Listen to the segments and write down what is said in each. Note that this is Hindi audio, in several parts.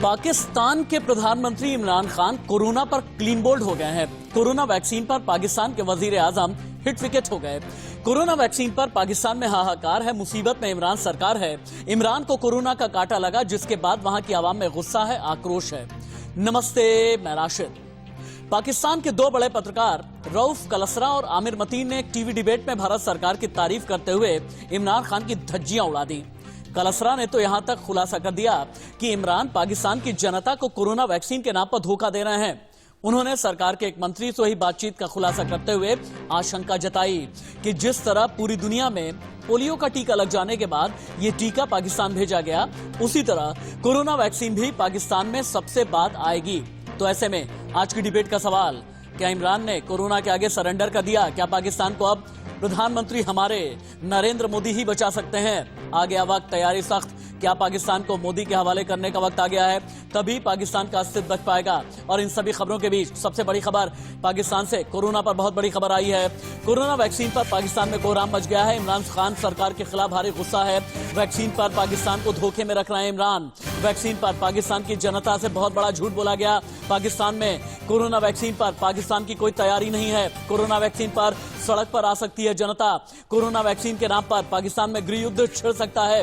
पाकिस्तान के प्रधानमंत्री इमरान खान कोरोना पर क्लीन बोल्ड हो गए हैं। कोरोना वैक्सीन पर पाकिस्तान के वजीर आजम हिट विकेट हो गए। कोरोना वैक्सीन पर पाकिस्तान में हाहाकार है, मुसीबत में इमरान सरकार है। इमरान को कोरोना का कांटा लगा, जिसके बाद वहां की आवाम में गुस्सा है, आक्रोश है। नमस्ते, मैं राशिद। पाकिस्तान के दो बड़े पत्रकार रऊफ कलसरा और आमिर मतीन ने एक टीवी डिबेट में भारत सरकार की तारीफ करते हुए इमरान खान की धज्जियां उड़ा दी। कलसरा ने तो यहां तक खुलासा कर दिया कि इमरान पाकिस्तान की जनता को कोरोना वैक्सीन के नाम पर धोखा दे रहे हैं। उन्होंने सरकार के एक मंत्री से ही बातचीत का खुलासा करते हुए आशंका जताई कि जिस तरह पूरी दुनिया में पोलियो का टीका लग जाने के बाद ये टीका पाकिस्तान भेजा गया, उसी तरह कोरोना वैक्सीन भी पाकिस्तान में सबसे बाद आएगी। तो ऐसे में आज की डिबेट का सवाल, क्या इमरान ने कोरोना के आगे सरेंडर कर दिया? क्या पाकिस्तान को अब प्रधानमंत्री हमारे नरेंद्र मोदी ही बचा सकते हैं? आ गया वक्त, तैयारी सख्त। क्या पाकिस्तान को मोदी के हवाले करने का वक्त आ गया है? तभी पाकिस्तान का अस्तित्व बच पाएगा। और इन सभी खबरों के बीच सबसे बड़ी खबर पाकिस्तान से कोरोना पर बहुत बड़ी खबर आई है। कोरोना वैक्सीन पर पाकिस्तान में कोहराम मच गया है। इमरान खान सरकार के खिलाफ भारी गुस्सा है। वैक्सीन पर पाकिस्तान को धोखे में रख रहे हैं इमरान। वैक्सीन पर पाकिस्तान की जनता से बहुत बड़ा झूठ बोला गया। पाकिस्तान में कोरोना वैक्सीन पर पाकिस्तान की कोई तैयारी नहीं है। कोरोना वैक्सीन पर सड़क पर आ सकती है जनता। कोरोना वैक्सीन के नाम पर पाकिस्तान में गृह युद्ध छिड़ सकता है।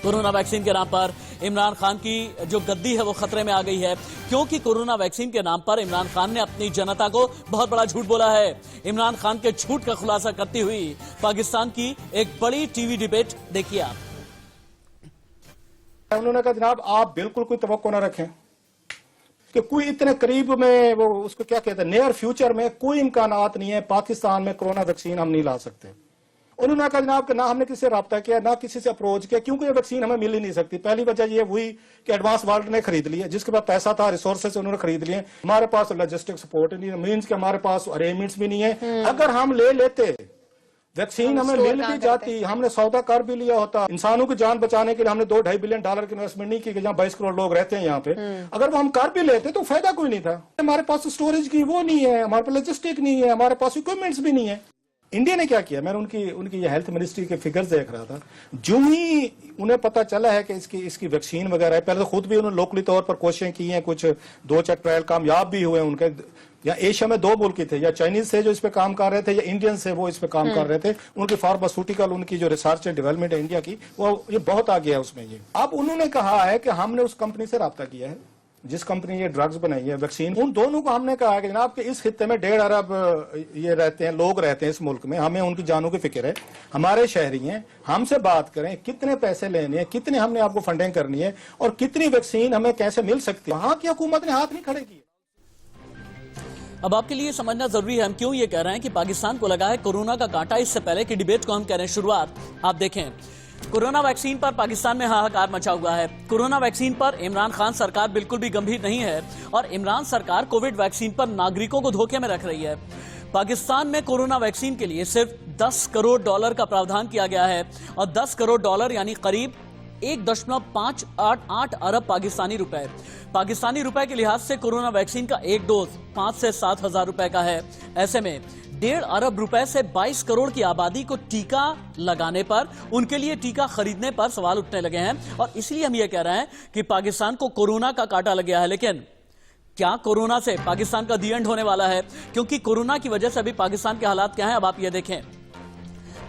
कोरोना वैक्सीन के नाम पर इमरान खान की जो गद्दी है वो खतरे में आ गई है, क्योंकि कोरोना वैक्सीन के नाम पर इमरान खान ने अपनी जनता को बहुत बड़ा झूठ बोला है। इमरान खान के झूठ का खुलासा करती हुई पाकिस्तान की एक बड़ी टीवी डिबेट देखिए आप। उन्होंने कहा जनाब आप बिल्कुल कोई तवक्को न रखें कि कोई इतने करीब में, वो उसको क्या कहते हैं, नियर फ्यूचर में कोई इम्कानात नहीं है पाकिस्तान में कोरोना वैक्सीन हम नहीं ला सकते। उन्होंने कहा जनाब कि ना हमने किसी से रब्ता किया, ना किसी से अप्रोच किया, क्योंकि ये वैक्सीन हमें मिल ही नहीं सकती। पहली वजह ये हुई कि एडवांस वर्ल्ड ने खरीद लिया, जिसके पास पैसा था, रिसोर्सेस उन्होंने खरीद लिए। हमारे पास लॉजिस्टिक सपोर्ट नहीं है, मीन्स के हमारे पास अरेंजमेंट्स भी नहीं है। अगर हम ले लेते वैक्सीन हमें मिल भी जाती, हमने सौदा कर भी लिया होता। इंसानों की जान बचाने के लिए हमने $2-2.5 बिलियन की इन्वेस्टमेंट नहीं की कि जहाँ 22 करोड़ लोग रहते हैं यहाँ पे। अगर वो हम कर भी लेते तो फायदा कोई नहीं था। हमारे पास स्टोरेज की वो नहीं है, हमारे पास लॉजिस्टिक नहीं है, हमारे पास इक्विपमेंट्स भी नहीं है। इंडिया ने क्या किया, मैंने उनकी ये हेल्थ मिनिस्ट्री के फिगर्स देख रहा था। जो ही उन्हें पता चला है कि इसकी वैक्सीन वगैरह है, पहले तो खुद भी उन्होंने लोकली तौर पर कोशिशें की हैं, कुछ 2-4 ट्रायल कामयाब भी हुए उनके। या एशिया में 2 मुल्क थे, या चाइनीज थे जो इस पे काम कर रहे थे, या इंडियन से वो इस पे काम कर रहे थे। उनकी फार्मास्यूटिकल, उनकी जो रिसर्च एंड डेवलपमेंट है इंडिया की, वो ये बहुत आगे है उसमें। ये अब उन्होंने कहा है कि हमने उस कंपनी से रब्ता किया है जिस कंपनी ये ड्रग्स बनाई है वैक्सीन, उन दोनों को हमने कहा कि जनाब कि इस खित्ते में 1.5 अरब ये रहते हैं, लोग रहते हैं इस मुल्क में, हमें उनकी जानों की फिक्र है, हमारे शहरी हैं, हमसे बात करें कितने पैसे लेने हैं, कितने हमने आपको फंडिंग करनी है और कितनी वैक्सीन हमें कैसे मिल सकती है। वहां की हुकूमत ने हाथ नहीं खड़े किए। अब आपके लिए समझना जरूरी है हम क्यों ये कह रहे हैं कि पाकिस्तान को लगा है कोरोना का कांटा। इससे पहले की डिबेट को हम कह रहे हैं शुरुआत, आप देखें। कोरोना वैक्सीन पर पाकिस्तान में हाहाकार मचा हुआ है। कोरोना वैक्सीन पर इमरान खान सरकार बिल्कुल भी गंभीर नहीं है और इमरान सरकार कोविड वैक्सीन पर नागरिकों को धोखे में रख रही है। पाकिस्तान में कोरोना वैक्सीन के लिए सिर्फ $10 करोड़ का प्रावधान किया गया है और $10 करोड़ यानी करीब 1.588 अरब पाकिस्तानी रुपए। पाकिस्तानी रुपए के लिहाज से कोरोना वैक्सीन का एक डोज 5 से 7 हजार रुपए का है। ऐसे में 1.5 अरब रुपए से 22 करोड़ की आबादी को टीका लगाने पर, उनके लिए टीका खरीदने पर सवाल उठने लगे हैं। और इसलिए हम ये कह रहे हैं कि पाकिस्तान को कोरोना का कांटा लग गया है। लेकिन क्या कोरोना से पाकिस्तान का दी एंड होने वाला है? क्योंकि कोरोना की वजह से अभी पाकिस्तान के हालात क्या हैं, अब आप ये देखें।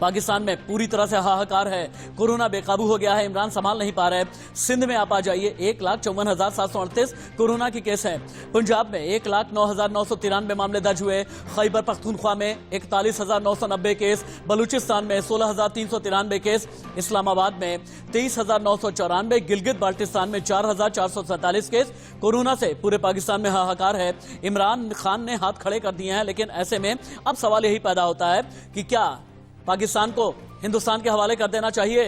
पाकिस्तान में पूरी तरह से हाहाकार है। कोरोना बेकाबू हो गया है, इमरान संभाल नहीं पा रहे। सिंध में आप आ जाइए, 1,54,738 कोरोना के केस हैं। पंजाब में 1,09,993 मामले दर्ज हुए। खैबर पख्तूनख्वा में 41,990 केस। बलूचिस्तान में 16,393 केस। इस्लामाबाद में 23,994। गिलगित बाल्टिस्तान में 4,447 केस। कोरोना से पूरे पाकिस्तान में हाहाकार है। इमरान खान ने हाथ खड़े कर दिए हैं। लेकिन ऐसे में अब सवाल यही पैदा होता है कि क्या पाकिस्तान को हिंदुस्तान के हवाले कर देना चाहिए,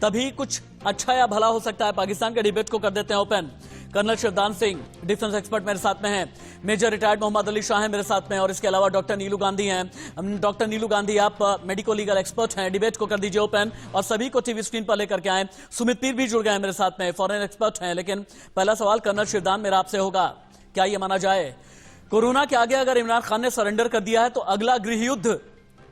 तभी कुछ अच्छा या भला हो सकता है। पाकिस्तान के डिबेट को कर देते हैं open. Colonel Shivdan Singh defence expert मेरे साथ में हैं, मेजर रिटायर्ड मोहम्मद अली शाह हैं मेरे साथ में, और इसके अलावा डॉक्टर नीलू गांधी हैं। डॉक्टर नीलू गांधी, आप मेडिको लीगल एक्सपर्ट हैं। डिबेट को कर दीजिए ओपन और सभी को टीवी स्क्रीन पर लेकर के आए। सुमित पीर भी जुड़ गए हैं मेरे साथ में, फॉरेन एक्सपर्ट हैं। लेकिन पहला सवाल कर्नल शिवदान मेरा आपसे होगा, क्या यह माना जाए कोरोना के आगे अगर इमरान खान ने सरेंडर कर दिया है तो अगला गृह युद्ध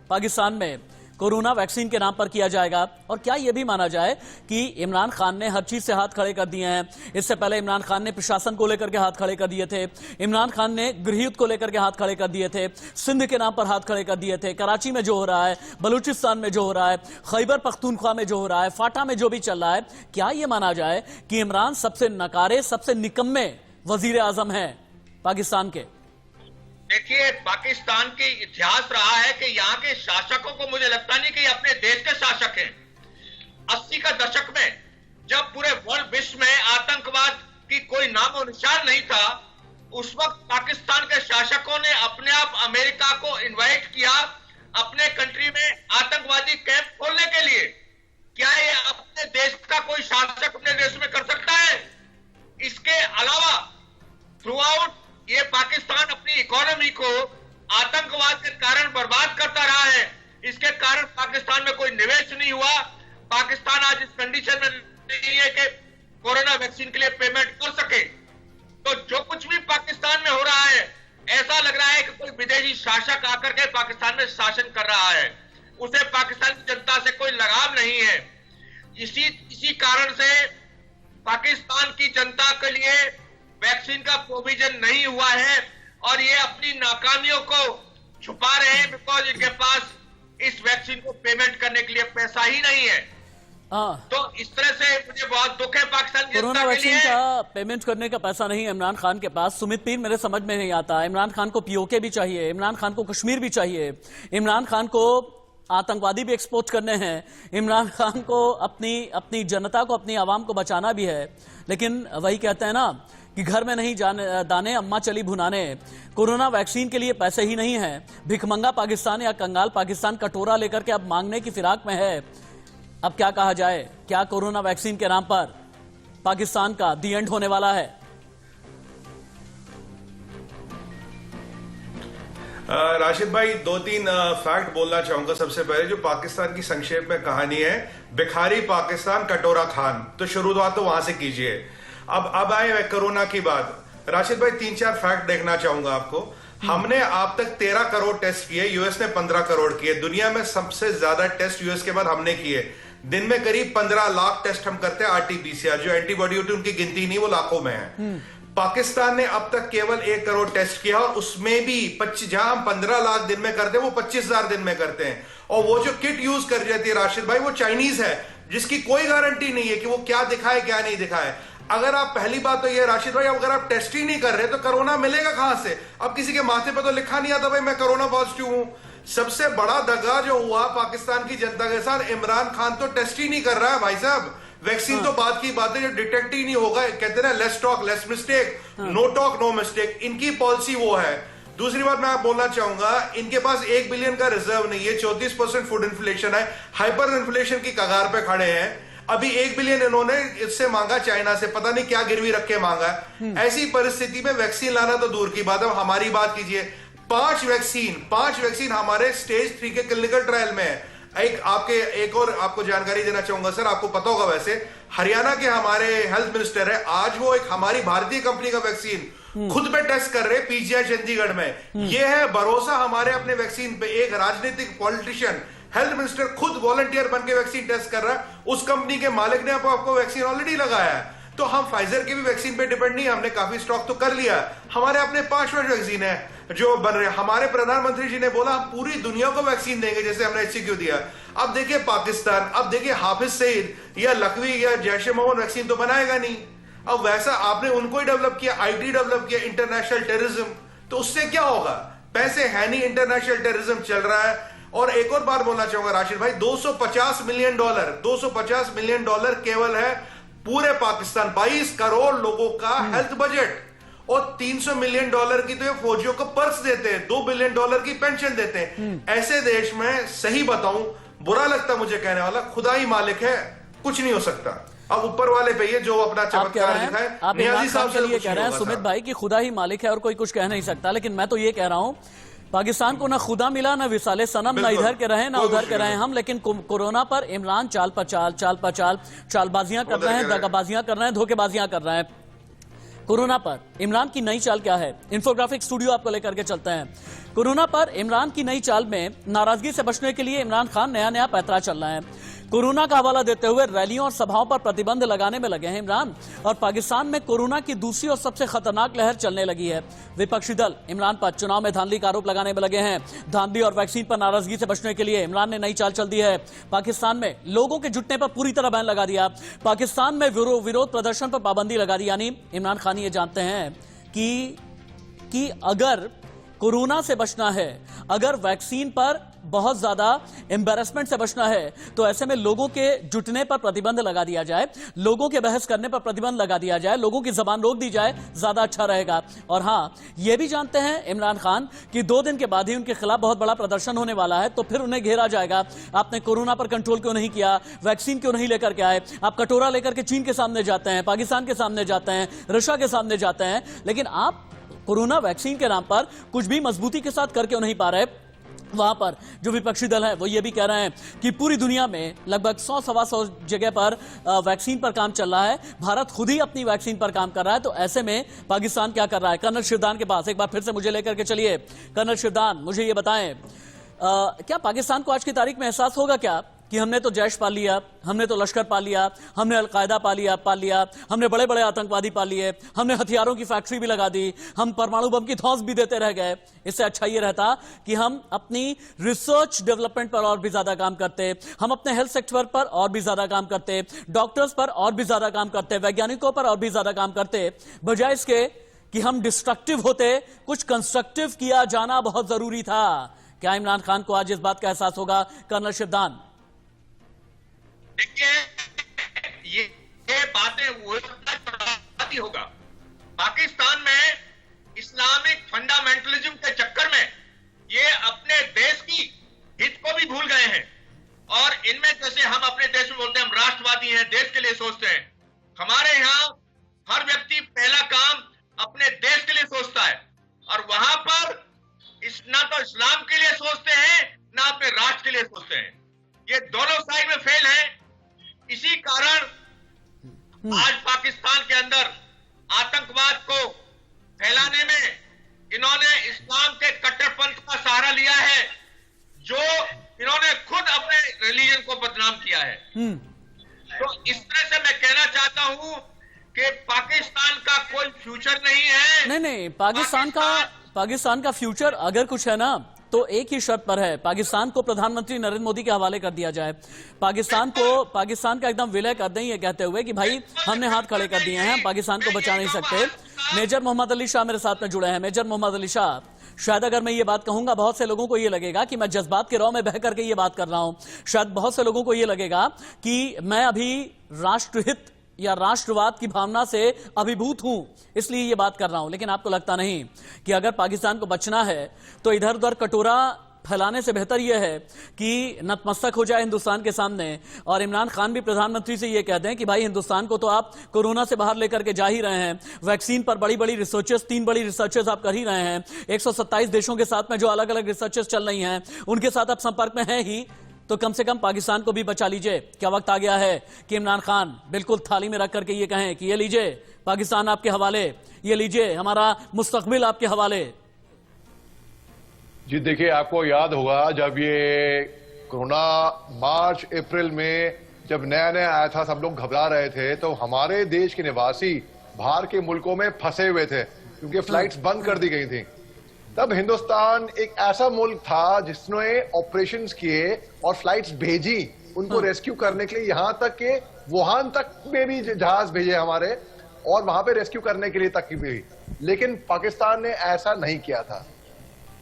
पाकिस्तान में कोरोना वैक्सीन के नाम पर किया जाएगा? और क्या यह भी माना जाए कि इमरान खान ने हर चीज से हाथ खड़े कर दिए हैं? इससे पहले इमरान खान ने प्रशासन को लेकर के हाथ खड़े कर दिए थे, इमरान खान ने गृहयुद्ध को लेकर के हाथ खड़े कर दिए थे, सिंध के नाम पर हाथ खड़े कर दिए थे, कराची में जो हो रहा है, बलूचिस्तान में जो हो रहा है, खैबर पख्तूनख्वा में जो हो रहा है, फाटा में जो भी चल रहा है, क्या यह माना जाए कि इमरान सबसे नकारे, सबसे निकम्मे वजीर आजम है पाकिस्तान के? देखिए, पाकिस्तान की इतिहास रहा है कि यहाँ के शासकों को मुझे लगता नहीं कि ये अपने देश के शासक हैं। 80 का दशक में जब पूरे वर्ल्ड विश्व में आतंकवाद की कोई नामो निशान नहीं था, उस वक्त पाकिस्तान के शासकों ने अपने आप अमेरिका को इनवाइट किया अपने कंट्री में आतंकवादी कैंप खोलने के लिए। क्या ये अपने देश का कोई शासक अपने देश में कर सकता है? इसके अलावा थ्रू आउट ये पाकिस्तान अपनी इकोनॉमी को आतंकवाद के कारण बर्बाद करता रहा है। इसके कारण पाकिस्तान में कोई निवेश नहीं हुआ। पाकिस्तान आज इस कंडीशन में नहीं है कि कोरोना वैक्सीन के लिए पेमेंट कर सके। तो जो कुछ भी पाकिस्तान में हो रहा है, ऐसा लग रहा है कि कोई विदेशी शासक आकर के पाकिस्तान में शासन कर रहा है। उसे पाकिस्तान की जनता से कोई लगाव नहीं है। इसी कारण से पाकिस्तान की जनता के लिए वैक्सीन का प्रोविजन नहीं हुआ है और ये अपनी नाकामियों को छुपा रहे हैं बिकॉज इनके पास इस वैक्सीन को पेमेंट करने के लिए पैसा ही नहीं है। तो इस तरह से मुझे बहुत दुख है पाकिस्तान की कोरोना वैक्सीन का पेमेंट करने का पैसा नहीं है इमरान खान के पास। सुमित पीर, मेरे समझ में नहीं आता। इमरान खान को पीओके भी चाहिए, इमरान खान को कश्मीर भी चाहिए, इमरान खान को आतंकवादी भी एक्सपोर्ट करने हैं, इमरान खान को अपनी जनता को, अपनी आवाम को बचाना भी है। लेकिन वही कहते हैं ना कि घर में नहीं दाने अम्मा चली भुनाने। कोरोना वैक्सीन के लिए पैसे ही नहीं है। भिखमंगा पाकिस्तान या कंगाल पाकिस्तान कटोरा लेकर के अब मांगने की फिराक में है। अब क्या कहा जाए? क्या कोरोना वैक्सीन के नाम पर पाकिस्तान का दी एंड होने वाला है? राशिद भाई, 2-3 फैक्ट बोलना चाहूंगा। सबसे पहले जो पाकिस्तान की संक्षेप में कहानी है, भिखारी पाकिस्तान कटोरा खान, तो शुरुआत तो वहां से कीजिए। अब आए कोरोना की बात। राशिद भाई, 3-4 फैक्ट देखना चाहूंगा आपको। हमने आप तक 13 करोड़ टेस्ट किए, यूएस ने 15 करोड़ किए। दुनिया में सबसे ज्यादा टेस्ट यूएस के बाद हमने किए। दिन में करीब 15 लाख टेस्ट हम करते हैं आरटीपीसीआर। जो एंटीबॉडी होती है उनकी गिनती नहीं, वो लाखों में है। पाकिस्तान ने अब तक केवल 1 करोड़ टेस्ट किया और उसमें भी जहां हम 15 लाख दिन में करते हैं, वो 25,000 दिन में करते हैं। और वो जो किट यूज कर जाती है राशिद भाई, वो चाइनीज है, जिसकी कोई गारंटी नहीं है कि वो क्या दिखाए क्या नहीं दिखाए। अगर आप, पहली बात तो ये राशिद भाई, अगर आप टेस्ट ही नहीं कर रहे तो कोरोना मिलेगा कहां से? अब किसी के माथे पर तो लिखा नहीं आता भाई मैं कोरोना पॉजिटिव हूं। सबसे बड़ा दगा जो हुआ पाकिस्तान की जनता के साथ, इमरान खान तो टेस्ट ही नहीं कर रहा है भाई साहब। वैक्सीन तो बात की बात है, जो डिटेक्ट ही नहीं होगा। कहते हैं less talk less mistake, no talk no mistake, इनकी पॉलिसी वो है। दूसरी बात मैं आप बोलना चाहूंगा, इनके पास 1 बिलियन का रिजर्व नहीं है, 34% फूड इन्फ्लेशन है, हाइपर इन्फ्लेशन की कगार पे खड़े हैं। अभी 1 बिलियन इन्होंने इससे मांगा चाइना से, पता नहीं क्या गिरवी रख के मांगा है। ऐसी परिस्थिति में वैक्सीन लाना तो दूर की बात है। हमारी बात कीजिए, 5 वैक्सीन हमारे स्टेज 3 के क्लिनिकल ट्रायल में है। एक और आपको जानकारी देना चाहूंगा सर, आपको पता होगा वैसे, हरियाणा के हमारे हेल्थ मिनिस्टर है, आज वो एक हमारी भारतीय कंपनी का वैक्सीन खुद पे टेस्ट कर रहे पीजीआई चंडीगढ़ में। ये है भरोसा हमारे अपने वैक्सीन पे। एक राजनीतिक पॉलिटिशियन हेल्थ मिनिस्टर खुद वॉलंटियर बन के वैक्सीन टेस्ट कर रहा है। उस कंपनी के मालिक ने आपको वैक्सीन ऑलरेडी लगाया है। तो हम फाइजर की भी वैक्सीन पे डिपेंड नहीं, हमने काफी स्टॉक तो कर लिया। हमारे अपने 5 वैक्सीन है जो बन रहे हैं। हमारे प्रधानमंत्री जी ने बोला हम पूरी दुनिया को वैक्सीन देंगे, जैसे हमने HCQ दिया। अब देखिए पाकिस्तान, अब देखिए हाफिज सईद या लखवी या जैश मोहम्मद वैक्सीन तो बनाएगा नहीं। अब वैसा आपने उनको ही डेवलप किया, IT डेवलप किया, इंटरनेशनल टेररिज्म, तो उससे क्या होगा? पैसे है नहीं, इंटरनेशनल टेररिज्म चल रहा है। और एक और बात बोलना चाहूंगा राशिद भाई, $250 मिलियन केवल है पूरे पाकिस्तान, 22 करोड़ लोगों का हेल्थ बजट, और $300 मिलियन की तो ये फौजियों को पर्स देते हैं, $2 बिलियन की पेंशन देते हैं। ऐसे देश में सही बताऊं, बुरा लगता मुझे कहने वाला, खुदा ही मालिक है, कुछ नहीं हो सकता। अब ऊपर वाले पे ये जो अपना चमत्कार दिखाए, आप इमरान खान के लिए कह रहे हैं सुमित भाई कि खुदा ही मालिक है और कोई कुछ कह नहीं सकता। लेकिन मैं तो ये कह रहा हूं, पाकिस्तान को ना खुदा मिला, ना विसाले सनम, ना इधर के रहे ना उधर के रहे हम, लेकिन कोरोना पर इमरान चाल पर चालबाजियां कर रहे हैं, दगाबाजियां कर रहे हैं, धोखेबाजियां कर रहे हैं। कोरोना पर इमरान की नई चाल क्या है, इंफोग्राफिक स्टूडियो आपको लेकर के चलते हैं। कोरोना पर इमरान की नई चाल में नाराजगी से बचने के लिए इमरान खान नया पैंतरा चल रहा है। कोरोना का हवाला देते हुए रैलियों और सभाओं पर प्रतिबंध लगाने में लगे हैं इमरान, और पाकिस्तान में कोरोना की दूसरी और सबसे खतरनाक लहर चलने लगी है। विपक्षी दल इमरान पर चुनाव में धांधली का आरोप लगाने में लगे हैं। धांधली और वैक्सीन पर नाराजगी से बचने के लिए इमरान ने नई चाल चल दी है। पाकिस्तान में लोगों के जुटने पर पूरी तरह बैन लगा दिया। पाकिस्तान में विरोध प्रदर्शन पर पाबंदी लगा दी। यानी इमरान खान ये जानते हैं कि अगर कोरोना से बचना है, अगर वैक्सीन पर बहुत ज्यादा एम्बैरेसमेंट से बचना है, तो ऐसे में लोगों के जुटने पर प्रतिबंध लगा दिया जाए, लोगों के बहस करने पर प्रतिबंध लगा दिया जाए, लोगों की जबान रोक दी जाए, ज्यादा अच्छा रहेगा। और हां, यह भी जानते हैं इमरान खान कि 2 दिन के बाद ही उनके खिलाफ बहुत बड़ा प्रदर्शन होने वाला है, तो फिर उन्हें घेरा जाएगा। आपने कोरोना पर कंट्रोल क्यों नहीं किया, वैक्सीन क्यों नहीं लेकर के आए, आप कटोरा लेकर के चीन के सामने जाते हैं, पाकिस्तान के सामने जाते हैं, रशिया के सामने जाते हैं, लेकिन आप कोरोना वैक्सीन के नाम पर कुछ भी मजबूती के साथ करके नहीं पा रहे। वहां पर जो विपक्षी दल है वो ये भी कह रहे हैं कि पूरी दुनिया में लगभग 100-125 जगह पर वैक्सीन पर काम चल रहा है, भारत खुद ही अपनी वैक्सीन पर काम कर रहा है, तो ऐसे में पाकिस्तान क्या कर रहा है। कर्नल शिवदान के पास एक बार फिर से मुझे लेकर के चलिए। कर्नल शिवदान, मुझे ये बताएं, क्या पाकिस्तान को आज की तारीख में एहसास होगा क्या कि हमने तो जैश पाल लिया, हमने तो लश्कर पाल लिया, हमने अलकायदा पाल लिया, हमने बड़े बड़े आतंकवादी पाल लिए, हमने हथियारों की फैक्ट्री भी लगा दी, हम परमाणु बम की धौंस भी देते रह गए। इससे अच्छा ये रहता कि हम अपनी रिसर्च डेवलपमेंट पर और भी ज्यादा काम करते, हम अपने हेल्थ सेक्टर पर और भी ज्यादा काम करते, डॉक्टर्स पर और भी ज्यादा काम करते, वैज्ञानिकों पर और भी ज्यादा काम करते, बजाय इसके कि हम डिस्ट्रक्टिव होते। कुछ कंस्ट्रक्टिव किया जाना बहुत जरूरी था। क्या इमरान खान को आज इस बात का एहसास होगा, कर्नल शिवदान? देखिए, ये बातें वो होगा। पाकिस्तान में इस्लामिक फंडामेंटलिज्म के चक्कर में ये अपने देश की हित को भी भूल गए हैं, और इनमें जैसे हम अपने देश में बोलते हैं हम राष्ट्रवादी हैं, देश के लिए सोचते हैं, हमारे यहां हर व्यक्ति पहला काम अपने देश के लिए सोचता है, और वहां पर ना तो इस्लाम के लिए सोचते हैं ना अपने राष्ट्र के लिए सोचते हैं। ये दोनों साइड में फेल है। इसी कारण आज पाकिस्तान के अंदर आतंकवाद को फैलाने में इन्होंने इस्लाम के कट्टरपंथ का सहारा लिया है, जो इन्होंने खुद अपने रिलीजन को बदनाम किया है। तो इस तरह से मैं कहना चाहता हूं कि पाकिस्तान का कोई फ्यूचर नहीं है। नहीं, पाकिस्तान का फ्यूचर अगर कुछ है ना, तो एक ही शर्त पर है, पाकिस्तान को प्रधानमंत्री नरेंद्र मोदी के हवाले कर दिया जाए। पाकिस्तान का एकदम विलय कर दें, ये कहते हुए कि भाई हमने हाथ खड़े कर दिए हैं, हम पाकिस्तान को बचा नहीं सकते। मेजर मोहम्मद अली शाह मेरे साथ में जुड़े हैं। मेजर मोहम्मद अली शाह, शायद अगर मैं ये बात कहूंगा बहुत से लोगों को ये लगेगा कि मैं जज्बात के रौ में बह करके ये बात कर रहा हूं। शायद बहुत से लोगों को ये लगेगा कि मैं अभी राष्ट्रहित या राष्ट्रवाद की भावना से अभिभूत हूं, इसलिए ये बात कर रहा हूं। लेकिन आपको लगता नहीं कि अगर पाकिस्तान को बचना है तो इधर उधर कटोरा फैलाने से बेहतर यह है कि नतमस्तक हो जाए हिंदुस्तान के सामने, और इमरान खान भी प्रधानमंत्री से यह कह दें कि भाई हिंदुस्तान को तो आप कोरोना से बाहर लेकर के जा ही रहे हैं, वैक्सीन पर बड़ी बड़ी रिसर्चेस, 3 बड़ी रिसर्चेस आप कर ही रहे हैं, 127 देशों के साथ में जो अलग अलग रिसर्चेस चल रही हैं उनके साथ आप संपर्क में हैं ही, तो कम से कम पाकिस्तान को भी बचा लीजिए। क्या वक्त आ गया है कि इमरान खान बिल्कुल थाली में रख करके ये कहें कि ये लीजिए पाकिस्तान आपके हवाले, ये लीजिए हमारा मुस्तकबिल आपके हवाले? जी देखिए, आपको याद होगा जब ये कोरोना मार्च अप्रैल में जब नया नया आया था, सब लोग घबरा रहे थे, तो हमारे देश के निवासी बाहर के मुल्कों में फंसे हुए थे क्योंकि फ्लाइट्स बंद कर दी गई थी। तब हिंदुस्तान एक ऐसा मुल्क था जिसने ऑपरेशंस किए और फ्लाइट्स भेजी उनको रेस्क्यू करने के लिए, यहां तक कि वुहान तक में भी जहाज भेजे हमारे, और वहां पे रेस्क्यू करने के लिए तक भी। लेकिन पाकिस्तान ने ऐसा नहीं किया था।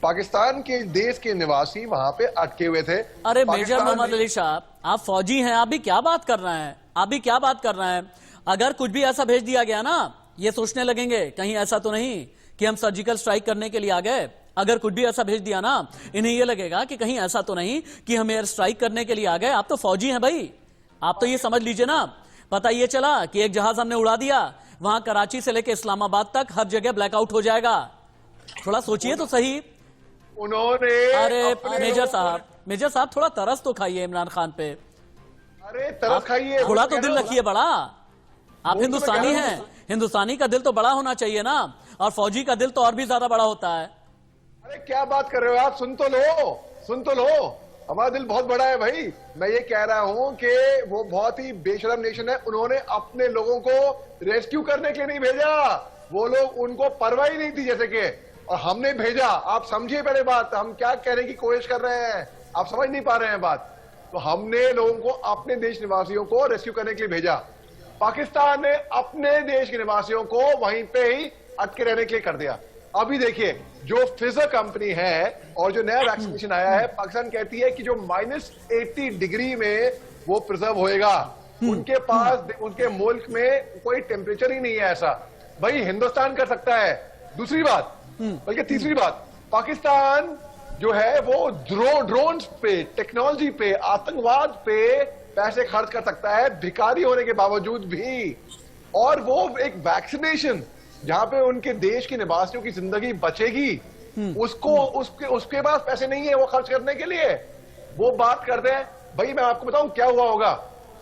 पाकिस्तान के देश के निवासी वहां पे अटके हुए थे। अरे मेजर मोहम्मद अली शाह, आप फौजी हैं, आप भी क्या बात कर रहे हैं? अगर कुछ भी ऐसा भेज दिया गया ना, ये सोचने लगेंगे कहीं ऐसा तो नहीं कि हम सर्जिकल स्ट्राइक करने के लिए आ गए। अगर कुछ भी ऐसा भेज दिया ना, इन्हें यह लगेगा कि कहीं ऐसा तो नहीं कि हम एयर स्ट्राइक करने के लिए आ गए। आप तो फौजी हैं भाई, आप तो ये समझ लीजिए ना। पता ये चला कि एक जहाज हमने उड़ा दिया, वहां कराची से लेकर इस्लामाबाद तक हर जगह ब्लैकआउट हो जाएगा। थोड़ा सोचिए तो सही। उन्होंने अरे मेजर साहब थोड़ा तरस तो खाइए इमरान खान पे। अरे तरस खाइए, थोड़ा तो दिल रखिए बड़ा। आप हिंदुस्तानी हैं, हिंदुस्तानी का दिल तो बड़ा होना चाहिए ना, और फौजी का दिल तो और भी ज्यादा बड़ा होता है। अरे क्या बात कर रहे हो आप, सुन तो लो, हमारा दिल बहुत बड़ा है भाई। मैं ये कह रहा हूं कि वो बहुत ही बेशरम नेशन है, उन्होंने अपने लोगों को रेस्क्यू करने के लिए नहीं भेजा, वो लोग, उनको परवाह ही नहीं थी जैसे कि, और हमने भेजा। आप समझिए पहले बात, हम क्या कहने की कोशिश कर रहे हैं, आप समझ नहीं पा रहे हैं बात। तो हमने लोगों को, अपने देश निवासियों को रेस्क्यू करने के लिए भेजा, पाकिस्तान ने अपने देश के निवासियों को वहीं पे ही अटके रहने के लिए कर दिया। अभी देखिए जो फिजर कंपनी है और जो नया वैक्सीनेशन आया है, पाकिस्तान कहती है कि जो -80 डिग्री में वो प्रिजर्व होएगा। उनके पास, उनके मुल्क में कोई टेम्परेचर ही नहीं है ऐसा। भाई हिंदुस्तान कर सकता है। दूसरी बात, बल्कि तीसरी बात, पाकिस्तान जो है वो ड्रोन पे, टेक्नोलॉजी पे, आतंकवाद पे पैसे खर्च कर सकता है भिखारी होने के बावजूद भी। और वो एक वैक्सीनेशन जहां पे उनके देश के निवासियों की जिंदगी बचेगी, उसके पास पैसे नहीं है वो खर्च करने के लिए। वो बात करते हैं। भाई मैं आपको बताऊं क्या हुआ होगा।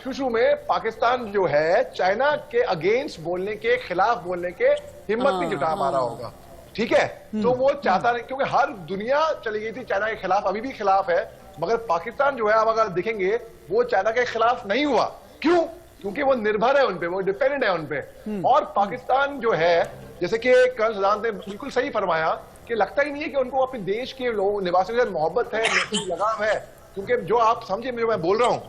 शुरू में पाकिस्तान जो है चाइना के अगेंस्ट बोलने के, खिलाफ बोलने के हिम्मत नहीं जुटा पा रहा होगा, ठीक है। तो वो चाहता नहीं, क्योंकि हर दुनिया चली गई थी चाइना के खिलाफ, अभी भी खिलाफ है, मगर पाकिस्तान जो है, आप अगर देखेंगे वो चाइना के खिलाफ नहीं हुआ। क्यों? क्योंकि वो निर्भर है उनपे, वो डिपेंडेंट है उनपे। और पाकिस्तान जो है, जैसे कि कल सदान ने बिल्कुल सही फरमाया कि लगता ही नहीं है कि उनको अपने देश के लोगों, निवासियों के साथ मोहब्बत है, लगाव है। क्योंकि जो आप समझे जो मैं बोल रहा हूं,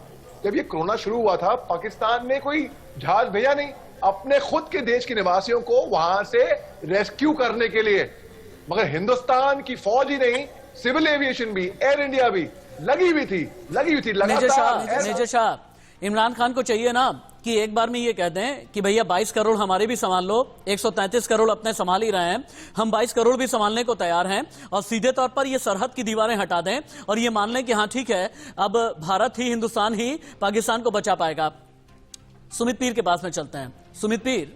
जब ये कोरोना शुरू हुआ था, पाकिस्तान ने कोई जहाज भेजा नहीं अपने खुद के देश के निवासियों को वहां से रेस्क्यू करने के लिए। मगर हिंदुस्तान की फौज ही नहीं, सिविल एविएशन भी, एयर इंडिया भी लगी हुई थी मेजर शाह, इमरान खान को चाहिए ना कि एक बार में ये कह दें कि भैया 22 करोड़ हमारे भी संभाल लो, 133 करोड़ अपने संभाल ही रहे हैं, हम 22 करोड़ भी संभालने को तैयार हैं, और सीधे तौर पर ये सरहद की दीवारें हटा दें और ये मान लें कि हाँ ठीक है, अब भारत ही, हिंदुस्तान ही पाकिस्तान को बचा पाएगा। सुमित पीर के पास में चलते हैं। सुमित पीर,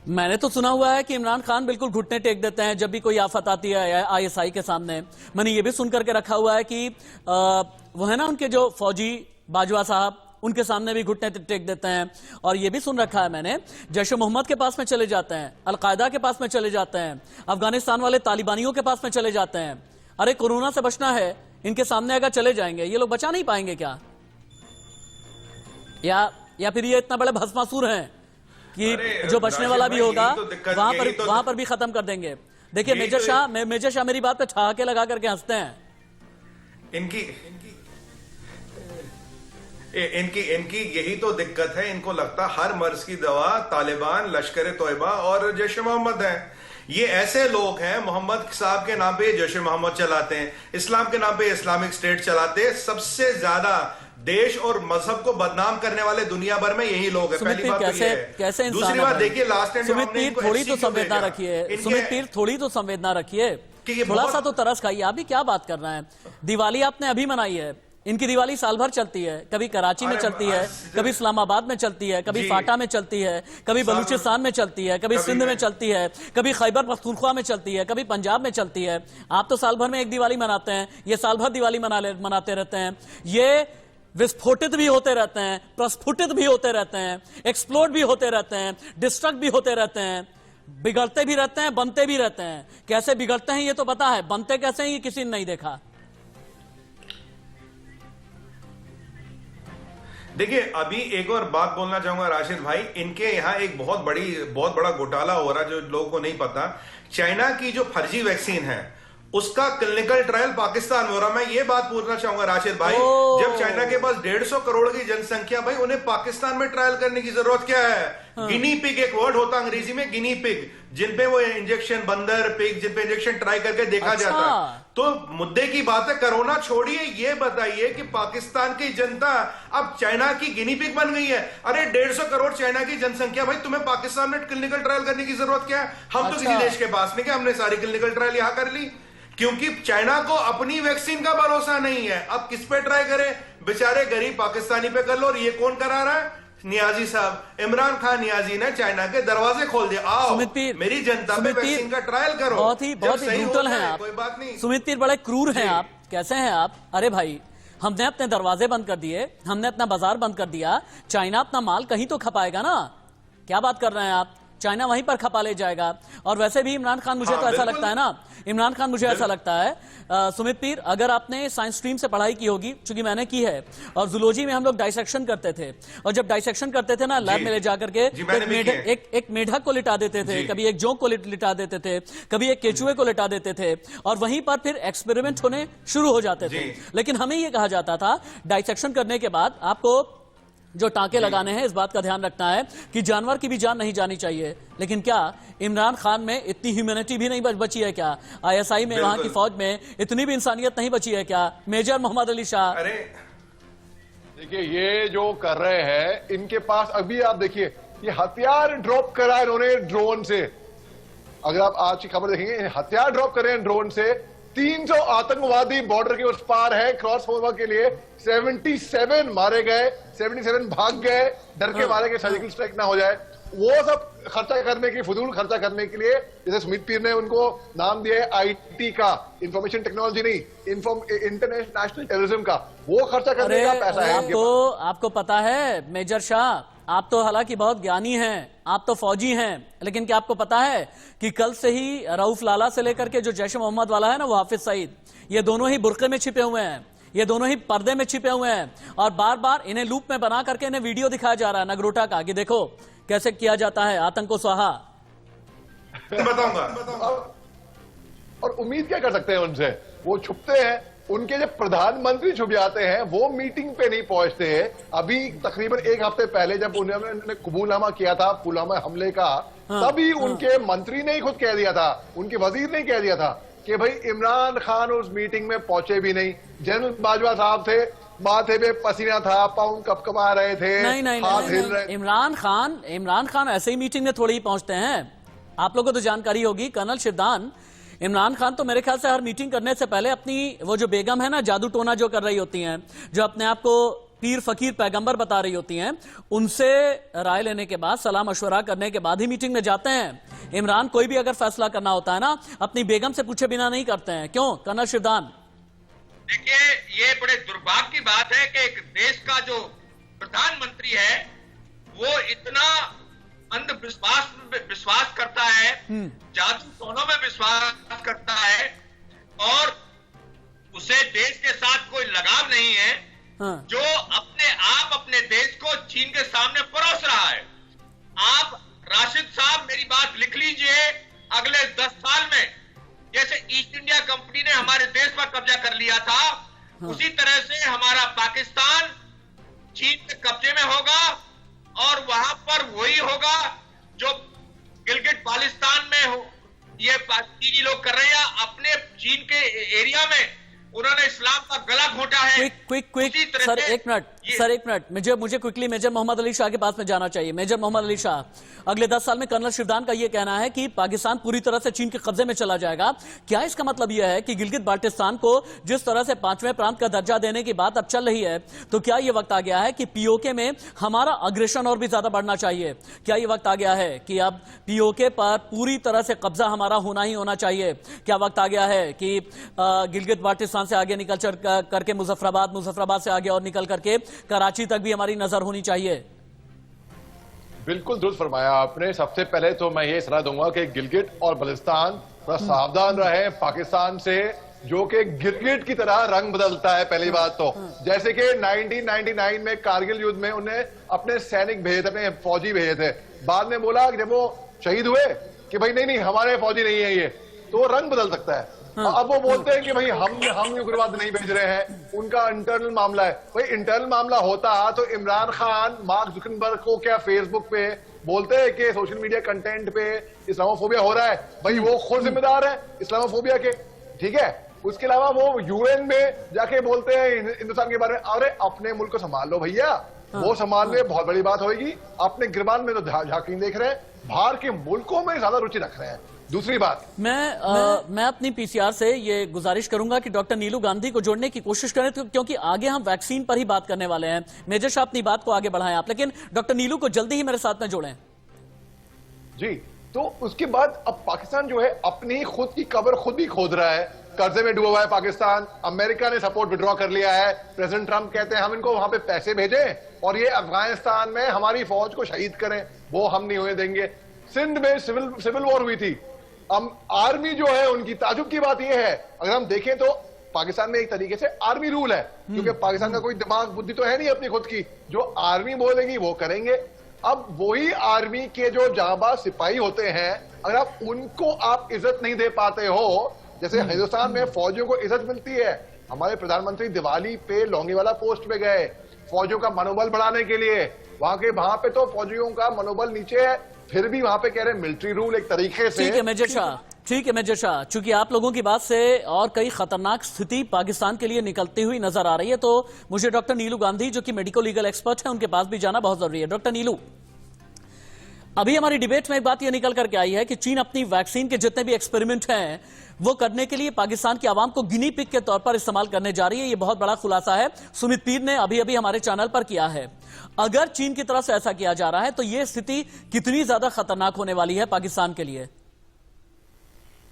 मैंने तो सुना हुआ है कि इमरान खान बिल्कुल घुटने टेक देते हैं जब भी कोई आफत आती है ISI के सामने। मैंने ये भी सुन करके रखा हुआ है कि वो है ना उनके जो फौजी बाजवा साहब, उनके सामने भी घुटने टेक देते हैं। और ये भी सुन रखा है मैंने, जैश मोहम्मद के पास में चले जाते हैं, अलकायदा के पास में चले जाते हैं, अफगानिस्तान वाले तालिबानियों के पास में चले जाते हैं। अरे कोरोना से बचना है, इनके सामने अगर चले जाएंगे ये लोग बचा नहीं पाएंगे क्या? या फिर ये इतना बड़े भस्मासुर हैं कि जो बचने वाला भी होगा वहां पर भी खत्म कर देंगे? देखिए मेजर शाह मेरी बात पे ठहाके लगा करके हंसते हैं। इनकी यही तो दिक्कत है। इनको लगता हर मर्ज की दवा तालिबान, लश्कर तोयबा और जैश मोहम्मद है। ये ऐसे लोग हैं, मोहम्मद साहब के नाम पे जैश मोहम्मद चलाते हैं, इस्लाम के नाम पे इस्लामिक स्टेट चलाते हैं। सबसे ज्यादा देश और मजहब को बदनाम करने वाले दुनिया भर में यही लोग हैं। पहली बात तो ये है। दूसरी बात देखिए, लास्ट टाइम सुमित पीर थोड़ी तो संवेदना रखिए, सुमित पीर थोड़ी तो संवेदना रखिए, थोड़ा सा तो तरस खाइए। आप भी क्या बात कर रहे हैं? दिवाली आपने अभी मनाई है, इनकी दिवाली साल भर चलती है, कभी कराची में चलती है, कभी इस्लामाबाद में चलती है, कभी फाटा में चलती है, कभी बलूचिस्तान में चलती है, कभी सिंध में चलती है, कभी खैबर पख्तूनख्वा में चलती है, कभी पंजाब में चलती है। आप तो साल भर में एक दिवाली मनाते हैं, ये साल भर दिवाली मनाते रहते हैं। ये विस्फोटित भी होते रहते हैं, प्रस्फुटित भी होते रहते हैं, एक्सप्लोड भी होते रहते हैं, डिस्ट्रक्ट भी होते रहते हैं, बिगड़ते भी रहते हैं, बनते भी रहते हैं। कैसे बिगड़ते हैं ये तो पता है, बनते कैसे हैं ये किसी ने नहीं देखा। देखिए, अभी एक और बात बोलना चाहूंगा राशिद भाई, इनके यहाँ एक बहुत बड़ा घोटाला हो रहा है जो लोगों को नहीं पता। चाइना की जो फर्जी वैक्सीन है उसका क्लिनिकल ट्रायल पाकिस्तान में हो रहा। मैं ये बात पूछना चाहूंगा राशिद भाई, जब चाइना के पास 150 करोड़ की जनसंख्या, भाई उन्हें पाकिस्तान में ट्रायल करने की जरूरत क्या है? गिनी पिग एक वर्ड होता है अंग्रेजी में, गिनी पिग, जिनपे वो इंजेक्शन, बंदर पिग, जिनपे इंजेक्शन ट्राई करके देखा जाता है। तो मुद्दे की बात है, कोरोना छोड़िए, ये बताइए कि पाकिस्तान की जनता अब चाइना की गिनी पिग बन गई है। अरे 150 करोड़ चाइना की जनसंख्या, भाई तुम्हें पाकिस्तान में क्लिनिकल ट्रायल करने की जरूरत क्या है? हम तो किसी देश के पास नहीं, कि हमने सारी क्लिनिकल ट्रायल यहां कर ली, क्योंकि चाइना को अपनी वैक्सीन का भरोसा नहीं है। अब किस पे ट्राई करें? बेचारे गरीब पाकिस्तानी पे कर लो। और ये कौन करा रहा है? नियाजी साहब, इमरान खान नियाजी ने चाइना के दरवाजे खोल दिए। आओ मेरी जनता पे वैक्सीन का ट्रायल करो। बहुत ही ब्रूटल हैं आप, कोई बात नहीं। सुमित पीर बड़े क्रूर हैं आप। कैसे हैं आप? अरे भाई, हमने अपने दरवाजे बंद कर दिए, हमने अपना बाजार बंद कर दिया, चाइना अपना माल कहीं तो खपाएगा ना। क्या बात कर रहे हैं आप? चाइना वहीं पर खपा ले जाएगा। और वैसे भी इमरान खान, मुझे तो ऐसा लगता है ना, इमरान खान, मुझे ऐसा लगता है सुमित पीर, अगर आपने साइंस स्ट्रीम से पढ़ाई की होगी, चूंकि मैंने की है, और जूलॉजी में हम लोग डाइसेक्शन करते थे, और जब डाइसेक्शन करते थे ना लैब में ले जाकर के, एक मेढक को लिटा देते थे, कभी एक जोंक को लिटा देते थे, कभी एक केचुए को लिटा देते थे, और वहीं पर फिर एक्सपेरिमेंट होने शुरू हो जाते थे। लेकिन हमें यह कहा जाता था डाइसेक्शन करने के बाद आपको जो टांके लगाने हैं, इस बात का ध्यान रखना है कि जानवर की भी जान नहीं जानी चाहिए। लेकिन क्या इमरान खान में इतनी ह्यूमैनिटी भी नहीं बची है क्या? आईएसआई में, वहां की फौज में इतनी भी इंसानियत नहीं बची है क्या? मेजर मोहम्मद अली शाह, अरे देखिए ये जो कर रहे हैं, इनके पास अभी आप देखिए ये हथियार ड्रॉप करा है इन्होंने ड्रोन से। अगर आप आज की खबर देखेंगे, हथियार ड्रॉप कर रहे हैं ड्रोन से। 300 आतंकवादी बॉर्डर के उस पार है क्रॉस ओवर के लिए। 77 मारे गए, 77 भाग गए, डर के मारे गए सर्जिकल स्ट्राइक ना हो जाए। वो सब खर्चा करने की, फजूल खर्चा करने के लिए, जैसे सुमित पीर ने उनको नाम दिया है आईटी का, इंफॉर्मेशन टेक्नोलॉजी नहीं, इंटरनेशनल टेररिज्म का, वो खर्चा करने का पैसा है। आपको पता है मेजर शाह, आप तो हालांकि बहुत ज्ञानी हैं, आप तो फौजी हैं, लेकिन क्या आपको पता है कि कल से ही रऊफ लाला से लेकर के जो जैश मोहम्मद वाला है ना, वो हाफिज सईद, ये दोनों ही बुर्के में छिपे हुए हैं, ये दोनों ही पर्दे में छिपे हुए हैं, और बार बार इन्हें लूप में बना करके इन्हें वीडियो दिखाया जा रहा है नगरोटा का, कि देखो कैसे किया जाता है आतंक को स्वाहा। बताऊंगा। और उम्मीद क्या कर सकते हैं उनसे? वो छुपते हैं, उनके जब प्रधानमंत्री छुप जाते हैं, वो मीटिंग पे नहीं पहुंचते हैं। अभी तकरीबन एक हफ्ते पहले जब उन्होंने कबूलनामा किया था पुलवामा हमले का, तभी उनके मंत्री ने ही खुद कह दिया था, उनके वजीर ने कह दिया था कि भाई इमरान खान उस मीटिंग में पहुंचे भी नहीं। जनरल बाजवा साहब थे, माथे पे पसीना था, पाँव कपकपा रहे थे, हाथ हिल रहे। इमरान खान ऐसे ही मीटिंग में थोड़ी ही पहुंचते हैं। आप लोगों को तो जानकारी होगी, कर्नल शिरदान, इमरान खान तो मेरे ख्याल से हर मीटिंग करने से पहले अपनी वो जो बेगम है ना, जादू टोना जो कर रही होती हैं, जो अपने आप को पीर फकीर पैगंबर बता रही होती हैं, उनसे राय लेने के बाद, सलाह मशवरा करने के बाद ही मीटिंग में जाते हैं। इमरान कोई भी अगर फैसला करना होता है ना, अपनी बेगम से पूछे बिना नहीं करते हैं। क्यों कर्नल शिरदान? देखिए, ये बड़े दुर्भाग्य की बात है कि एक देश का जो प्रधानमंत्री है वो इतना विश्वास करता है, जादू टोनों में विश्वास करता है, और उसे देश के साथ कोई लगाव नहीं है, जो अपने आप अपने देश को चीन के सामने परोस रहा है। आप राशिद साहब मेरी बात लिख लीजिए, अगले 10 साल में जैसे ईस्ट इंडिया कंपनी ने हमारे देश पर कब्जा कर लिया था, उसी तरह से हमारा पाकिस्तान चीन के कब्जे में होगा, और वहां पर वही होगा जो गिलगिट बाल्टिस्तान में हो, ये चीनी लोग कर रहे हैं। अपने चीन के एरिया में उन्होंने इस्लाम का गला घोटा है। क्विक सर, एक मिनट, मुझे क्विकली मेजर मोहम्मद अली शाह के पास में जाना चाहिए। मेजर मोहम्मद अली शाह, अगले 10 साल में कर्नल शिरदान का यह कहना है कि पाकिस्तान पूरी तरह से चीन के कब्जे में चला जाएगा। क्या इसका मतलब यह है कि गिलगित बाल्टिस्तान को जिस तरह से 5वें प्रांत का दर्जा देने की बात अब चल रही है, तो क्या यह वक्त आ गया है कि पीओके में हमारा अग्रेशन और भी ज्यादा बढ़ना चाहिए? क्या यह वक्त आ गया है कि अब पीओके पर पूरी तरह से कब्जा हमारा होना ही होना चाहिए? क्या वक्त आ गया है कि गिलगित बाल्टिस्तान से आगे निकल करके मुजफ्फराबाद से आगे और निकल करके कराची तक भी हमारी नजर होनी चाहिए? बिल्कुल दुरुस्त फरमाया आपने। सबसे पहले तो मैं ये सलाह दूंगा कि गिलगिट और बल्टिस्तान थोड़ा सावधान रहे पाकिस्तान से, जो कि गिलगिट की तरह रंग बदलता है। पहली बात तो जैसे कि 1999 में कारगिल युद्ध में उन्हें अपने सैनिक भेजे थे, अपने फौजी भेजे थे, बाद में बोला जब वो शहीद हुए कि भाई नहीं हमारे फौजी नहीं है ये, तो वो रंग बदल सकता है। अब वो बोलते हैं कि भाई हम उग्रवाद नहीं भेज रहे हैं, उनका इंटरनल मामला है। भाई इंटरनल मामला होता तो इमरान खान मार्क जुकरबर्ग को क्या फेसबुक पे बोलते हैं कि सोशल मीडिया कंटेंट पे इस्लामोफोबिया हो रहा है? भाई वो खुद जिम्मेदार है इस्लामोफोबिया के, ठीक है। उसके अलावा वो यूएन में जाके बोलते हैं हिंदुस्तान के बारे में, अरे अपने मुल्क को संभाल लो भैया, वो संभालने बहुत बड़ी बात होगी। अपने गिरबान में तो झांकी देख रहे हैं, बाहर के मुल्कों में ज्यादा रुचि रख रहे हैं। दूसरी बात, मैं अपनी पीसीआर से ये गुजारिश करूंगा कि डॉक्टर नीलू गांधी को जोड़ने की कोशिश करें, क्योंकि आगे हम वैक्सीन पर ही बात करने वाले हैं। मेजर शाह अपनी बात को आगे बढ़ाएं आप, लेकिन डॉक्टर नीलू को जल्दी ही मेरे साथ में जोड़ें। जी, तो उसके बाद अब पाकिस्तान जो है अपनी खुद की कब्र खुद ही खोद रहा है, कर्जे में डूबा हुआ है पाकिस्तान। अमेरिका ने सपोर्ट विड्रॉ कर लिया है। प्रेसिडेंट ट्रंप कहते हैं हम इनको वहां पे पैसे भेजें और ये अफगानिस्तान में हमारी फौज को शहीद करें, वो हम नहीं होने देंगे। सिंध में सिविल वॉर हुई थी। आर्मी जो है उनकी, ताजुब की बात यह है, अगर हम देखें तो पाकिस्तान में एक तरीके से आर्मी रूल है, क्योंकि पाकिस्तान का कोई दिमाग बुद्धि तो है नहीं अपनी खुद की, जो आर्मी बोलेगी वो करेंगे। अब वही आर्मी के जो जाबाज सिपाही होते हैं, अगर आप उनको आप इज्जत नहीं दे पाते हो, जैसे हिंदुस्तान में फौजियों को इज्जत मिलती है, हमारे प्रधानमंत्री दिवाली पे लोंगीवाला पोस्ट पे गए फौजियों का मनोबल बढ़ाने के लिए, वहां पे तो फौजियों का मनोबल नीचे है, फिर भी वहां पे कह रहे हैं मिलिट्री रूल एक तरीके से। ठीक है मेजर शाह, ठीक है मेजर शाह, चूंकि आप लोगों की बात से और कई खतरनाक स्थिति पाकिस्तान के लिए निकलती हुई नजर आ रही है, तो मुझे डॉक्टर नीलू गांधी जो कि मेडिको लीगल एक्सपर्ट है उनके पास भी जाना बहुत जरूरी है। डॉक्टर नीलू, अभी हमारी डिबेट में एक बात यह निकल करके आई है कि चीन अपनी वैक्सीन के जितने भी एक्सपेरिमेंट हैं वो करने के लिए पाकिस्तान की आवाम को गिनी पिग के तौर पर इस्तेमाल करने जा रही है। यह बहुत बड़ा खुलासा है सुमित पीर ने अभी अभी हमारे चैनल पर किया है। अगर चीन की तरफ से ऐसा किया जा रहा है तो यह स्थिति कितनी ज्यादा खतरनाक होने वाली है पाकिस्तान के लिए?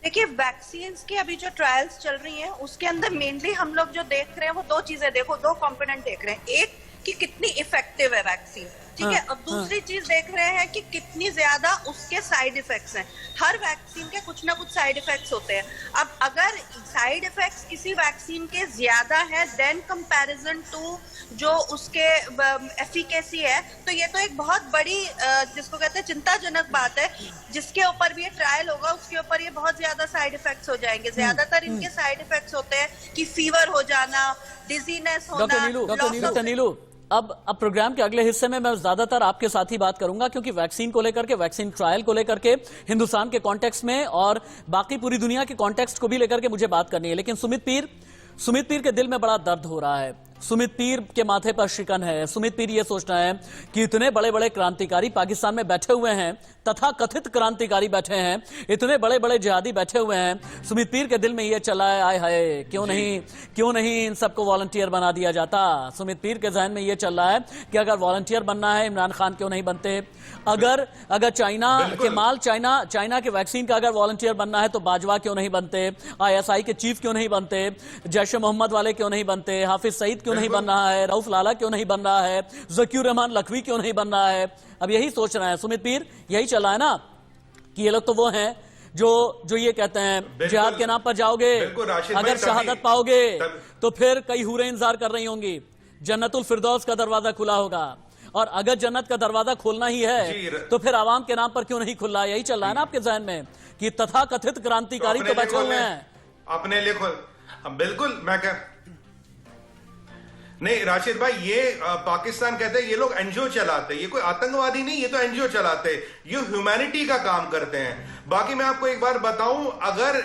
देखिए, वैक्सीन की अभी जो ट्रायल्स चल रही हैं उसके अंदर मेनली हम लोग जो देख रहे हैं वो दो चीजें, देखो दो कंपोनेंट देख रहे हैं। एक कि कितनी इफेक्टिव है वैक्सीन, ठीक है, और दूसरी चीज देख रहे हैं कि कितनी ज्यादा उसके साइड इफेक्ट्स हैं। हर वैक्सीन के कुछ ना कुछ साइड इफेक्ट्स होते हैं। अब अगर साइड इफेक्ट्स किसी वैक्सीन के ज्यादा है देन कंपैरिजन टू जो उसके एफिकेसी है, तो ये तो एक बहुत बड़ी जिसको कहते हैं चिंताजनक बात है। जिसके ऊपर भी ये ट्रायल होगा उसके ऊपर ये बहुत ज्यादा साइड इफेक्ट्स हो जाएंगे। ज्यादातर इनके साइड इफेक्ट्स होते हैं कि फीवर हो जाना, डिजीनेस होना। डॉक्टर नीलू, अब प्रोग्राम के अगले हिस्से में मैं ज्यादातर आपके साथ ही बात करूंगा, क्योंकि वैक्सीन को लेकर के, वैक्सीन ट्रायल को लेकर के हिंदुस्तान के कॉन्टेक्स्ट में और बाकी पूरी दुनिया के कॉन्टेक्स्ट को भी लेकर के मुझे बात करनी है। लेकिन सुमित पीर के दिल में बड़ा दर्द हो रहा है, सुमित पीर के माथे पर शिकन है। सुमित पीर ये सोचना है कि इतने बड़े बड़े क्रांतिकारी पाकिस्तान में बैठे हुए हैं, तथा कथित क्रांतिकारी बैठे हैं, इतने बड़े बड़े जिहादी बैठे हुए हैं। सुमित पीर के दिल में ये चला है, आय हाय क्यों नहीं इन सबको वॉलंटियर बना दिया जाता। सुमित पीर के जहन में ये चल रहा है कि अगर वॉलंटियर बनना है इमरान खान क्यों नहीं बनते, अगर चाइना के माल, चाइना के वैक्सीन का अगर वॉलंटियर बनना है तो बाजवा क्यों नहीं बनते, ISI के चीफ क्यों नहीं बनते, जैश मोहम्मद वाले क्यों नहीं बनते, हाफिज सईद क्यों नहीं बन रहा है, रऊफ लाला क्यों नहीं बन रहा है, ज़कीर रहमान लखवी क्यों नहीं बन रहा है। अब यही सोच रहे हैं सुमित पीर, यही चल रहा है ना कि ये लोग तो वो हैं जो ये कहते हैं जिहाद के नाम पर जाओगे, अगर शहादत पाओगे तो फिर कई हूरें इंतजार कर रही होंगी, जन्नतुल फिरदौस का दरवाजा खुला होगा, और अगर जन्नत का दरवाजा खोलना ही है तो फिर आवाम के नाम पर क्यों नहीं खुल रहा। यही चल रहा है ना आपके जहन में कि तथाकथित क्रांतिकारी तो बैठे हुए हैं अपने लिए खोल। बिल्कुल, मैं क्या नहीं राशिद भाई, ये पाकिस्तान कहते हैं ये लोग एनजीओ चलाते हैं, ये कोई आतंकवादी नहीं, ये तो एनजीओ चलाते हैं, ये ह्यूमैनिटी का काम करते हैं। बाकी मैं आपको एक बार बताऊं, अगर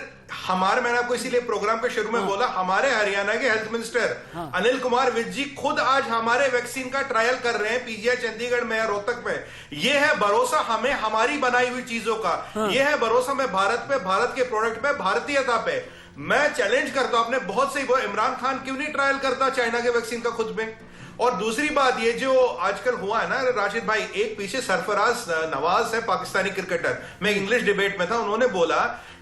मैंने आपको इसीलिए प्रोग्राम के शुरू में बोला, हमारे हरियाणा के हेल्थ मिनिस्टर अनिल कुमार विज जी खुद आज हमारे वैक्सीन का ट्रायल कर रहे हैं पीजीआई चंडीगढ़ में, रोहतक में। यह है भरोसा हमें हमारी बनाई हुई चीजों का, यह है भरोसा में भारत पे, भारत के प्रोडक्ट पे, भारतीयता पे। मैं चैलेंज करता हूं, आपने बहुत सही बोला, इमरान खान क्यों नहीं ट्रायल करता चाइना के वैक्सीन का खुद में। और दूसरी बात, ये जो आजकल हुआ है ना राशिद भाई, एक पीछे सरफराज नवाज है पाकिस्तानी क्रिकेटर, मैं इंग्लिश डिबेट में था, उन्होंने बोला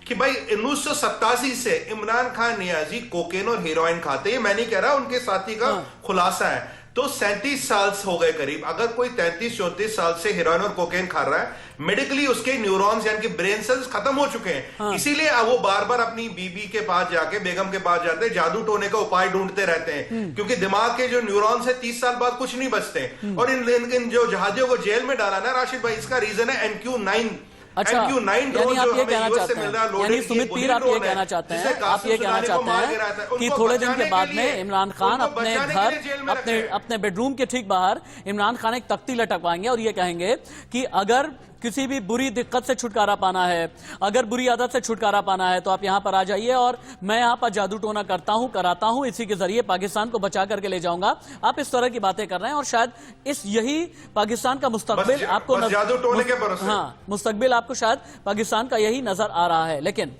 कि भाई 1987 से इमरान खान नियाजी कोकेन और हीरोइन खाते, ये मैं नहीं कह रहा, उनके साथी का खुलासा है। तो 37 साल हो गए करीब, अगर कोई 33-34 साल से हीरोइन और कोकेन खा रहा है, मेडिकली उसके न्यूरॉन्स यानी कि ब्रेन सेल्स खत्म हो चुके हैं। इसीलिए वो बार बार अपनी बीबी के पास जाके, बेगम के पास जाते हैं, जादू टोने का उपाय ढूंढते रहते हैं, क्योंकि दिमाग के जो न्यूरॉन्स है 30 साल बाद कुछ नहीं बचते। और इन जो जहादियों को जेल में डाला ना राशिद भाई, इसका रीजन है NQ9। अच्छा, यानी आप ये कहना चाहते हैं, यानी सुमित पीर आप ये कहना चाहते हैं, कि थोड़े दिन के बाद में इमरान खान अपने घर, अपने बेडरूम के ठीक बाहर इमरान खान एक तख्ती लटकवाएंगे और ये कहेंगे कि अगर किसी भी बुरी दिक्कत से छुटकारा पाना है, अगर बुरी आदत से छुटकारा पाना है तो आप यहां पर आ जाइए और मैं यहां पर जादू टोना कराता हूं, इसी के जरिए पाकिस्तान को बचा करके ले जाऊंगा। आप इस तरह की बातें कर रहे हैं और शायद यही पाकिस्तान का मुस्तकबिल आपको जादू टोने के भरोसे, मुस्तकबिल आपको शायद पाकिस्तान का यही नजर आ रहा है। लेकिन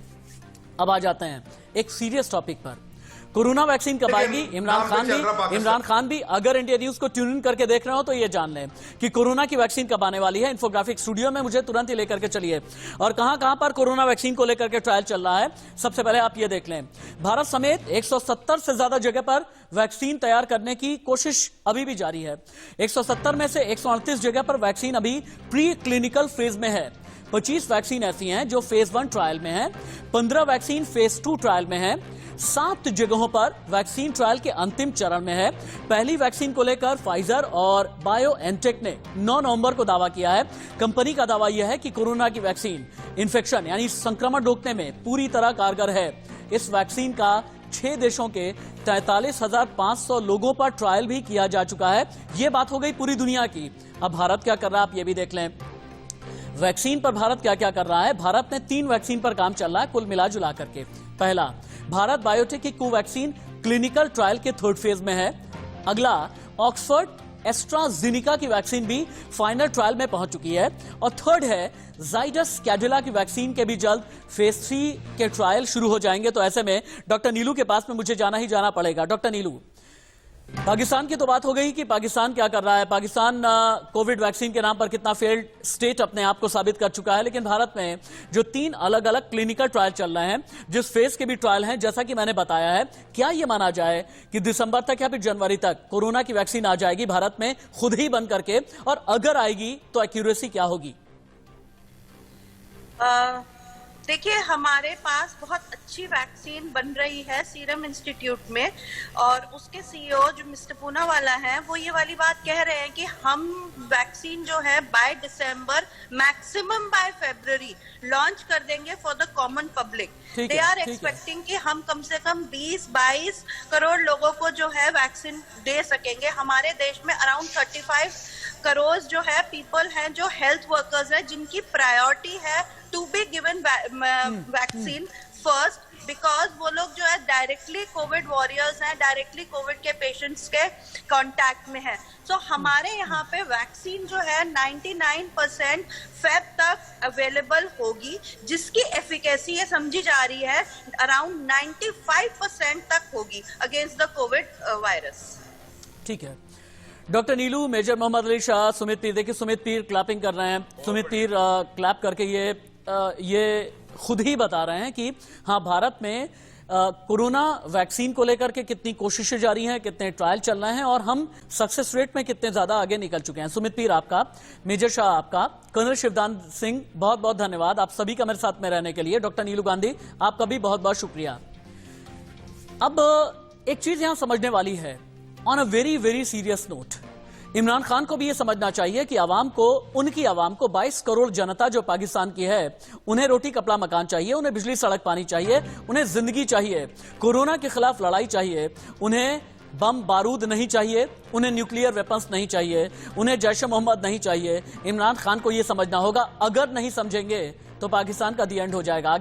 अब आ जाते हैं एक सीरियस टॉपिक पर, कोरोना वैक्सीन कब आएगी। इमरान खान भी अगर इंडिया न्यूज को ट्यून इन करके देख रहे हो तो ये जान लें कि कोरोना की वैक्सीन कब आने वाली है। इन्फोग्राफिक स्टूडियो में मुझे तुरंत ही लेकर के चलिए और कहां पर कोरोना वैक्सीन को लेकर के ट्रायल चल रहा है। सबसे पहले आप ये देख लें, भारत समेत 170 से ज्यादा जगह पर वैक्सीन तैयार करने की कोशिश अभी भी जारी है। 170 में से 138 जगह पर वैक्सीन अभी प्री क्लिनिकल फेज में है। 25 वैक्सीन ऐसी हैं जो फेज 1 ट्रायल में हैं, 15 वैक्सीन फेज 2 ट्रायल में हैं, 7 जगहों पर वैक्सीन ट्रायल के अंतिम चरण में है। पहली वैक्सीन को लेकर फाइजर और बायोएनटेक ने 9 नवंबर को दावा किया है। कंपनी का दावा यह है कि कोरोना की वैक्सीन इन्फेक्शन यानी संक्रमण रोकने में पूरी तरह कारगर है। इस वैक्सीन का 6 देशों के 43,500 लोगों पर ट्रायल भी किया जा चुका है। यह बात हो गई पूरी दुनिया की। अब भारत क्या कर रहा है, आप ये भी देख लें। वैक्सीन पर भारत क्या क्या कर रहा है। भारत ने 3 वैक्सीन पर काम चल रहा है कुल मिला जुला करके। पहला, भारत बायोटेक की कोवैक्सीन क्लिनिकल ट्रायल के 3rd फेज में है। अगला, ऑक्सफोर्ड एस्ट्राजेनिका की वैक्सीन भी फाइनल ट्रायल में पहुंच चुकी है। और 3rd है जाइडस कैडिला की वैक्सीन के भी जल्द फेज 3 के ट्रायल शुरू हो जाएंगे। तो ऐसे में डॉक्टर नीलू के पास में मुझे जाना ही जाना पड़ेगा। डॉक्टर नीलू, पाकिस्तान की तो बात हो गई कि पाकिस्तान क्या कर रहा है। पाकिस्तान कोविड वैक्सीन के नाम पर कितना फेल्ड स्टेट अपने आप को साबित कर चुका है। लेकिन भारत में जो 3 अलग अलग क्लिनिकल ट्रायल चल रहे हैं, जिस फेज के भी ट्रायल हैं, जैसा कि मैंने बताया है, क्या यह माना जाए कि दिसंबर तक या फिर जनवरी तक कोरोना की वैक्सीन आ जाएगी भारत में खुद ही बन करके, और अगर आएगी तो एक्यूरेसी क्या होगी? देखिए, हमारे पास बहुत अच्छी वैक्सीन बन रही है सीरम इंस्टीट्यूट में, और उसके सीईओ जो मिस्टर पूनावाला हैं वो ये वाली बात कह रहे हैं कि हम वैक्सीन जो है by December maximum by February launch कर देंगे for the common public. They are expecting कि हम कम से कम 20-22 करोड़ लोगों को जो है वैक्सीन दे सकेंगे। हमारे देश में अराउंड 35 करोड़ जो है पीपल हैं जो हेल्थ वर्कर्स हैं, जिनकी प्रायोरिटी है to be given vaccine first, because वो लोग जो है डायरेक्टली कोविड वॉरियर्स हैं, डायरेक्टली कोविड के पेशेंट्स के कांटेक्ट में है। सो हमारे यहाँ पे वैक्सीन जो है 99% फेब तक अवेलेबल होगी, जिसकी एफिकेसी ये समझी जा रही है अराउंड 95% तक होगी अगेंस्ट द कोविड वायरस। ठीक है डॉक्टर नीलू, मेजर मोहम्मद अली शाह, सुमित पीर, देखिए सुमित पीर क्लैपिंग कर रहे हैं। सुमित पीर क्लैप करके ये खुद ही बता रहे हैं कि हाँ, भारत में कोरोना वैक्सीन को लेकर के कितनी कोशिशें जारी हैं, कितने ट्रायल चल रहे हैं और हम सक्सेस रेट में कितने ज्यादा आगे निकल चुके हैं। सुमित पीर आपका, मेजर शाह आपका, कर्नल शिवदान सिंह बहुत बहुत धन्यवाद आप सभी का मेरे साथ में रहने के लिए। डॉक्टर नीलू गांधी, आपका भी बहुत बहुत शुक्रिया। अब एक चीज यहां समझने वाली है, on a very very serious note, Imran Khan को भी यह समझना चाहिए कि आवाम को, उनकी आवाम को, 22 करोड़ जनता जो पाकिस्तान की है, उन्हें रोटी कपड़ा मकान चाहिए, उन्हें बिजली सड़क पानी चाहिए, उन्हें जिंदगी चाहिए, कोरोना के खिलाफ लड़ाई चाहिए, उन्हें बम बारूद नहीं चाहिए, उन्हें न्यूक्लियर वेपन्स नहीं चाहिए, उन्हें जैश मोहम्मद नहीं चाहिए। इमरान खान को यह समझना होगा। अगर नहीं समझेंगे तो पाकिस्तान का दी एंड हो जाएगा।